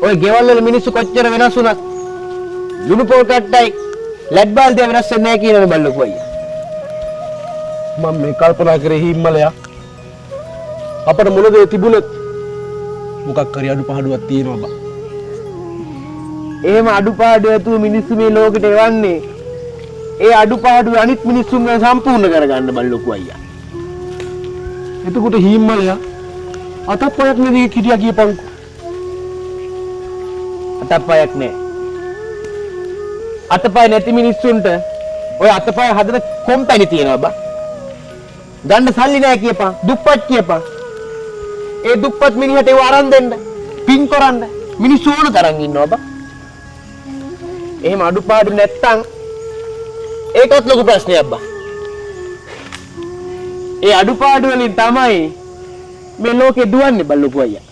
ඔය ගෙවල් වල මිනිස්සු කොච්චර වෙනස් වුණත් ලුණු පොල් කට්ටයි ලැඩ් බාල්දිය වෙනස් වෙන්නේ නැහැ කියනනේ බල්ලකෝ අයියා. මම මේ කල්පනා කරේ හිම්මලයා අපට මොනදේ තිබුණත් මොකක් හරි අඩුපාඩුවක් තියෙනවා බා. එහෙම අඩුපාඩු ඇතුව මිනිස්සු මේ ලෝකෙට එවන්නේ ඒ අඩුපාඩු අනිත් මිනිස්සුන්ව සම්පූර්ණ කරගන්න බල්ලකෝ අයියා. එතකොට හිම්මලයා අතප්පයක් නෙදී කිටියා කියපන්කෝ. අතප්පයක් නෑ. අතපය නැති මිනිස්සුන්ට ඔය අතපය හදන කොම්පැනි තියෙනවා බා. ගන්න සල්ලි නෑ කියපන්. දුප්පත් කියපන්. ඒ දුප්පත් මිනිහට ඒව අරන් දෙන්න. පින් කරන්න. මිනිස්සු ඕන තරම් ඉන්නවා බා. එහෙම අඩුපාඩු නැත්තම් ඒකත් ලොකු ප්‍රශ්නයක් බා. ඒ අඩුපාඩු වලින් තමයි මේ ලෝකේ දුවන්නේ බල්ලකෝ අයියා.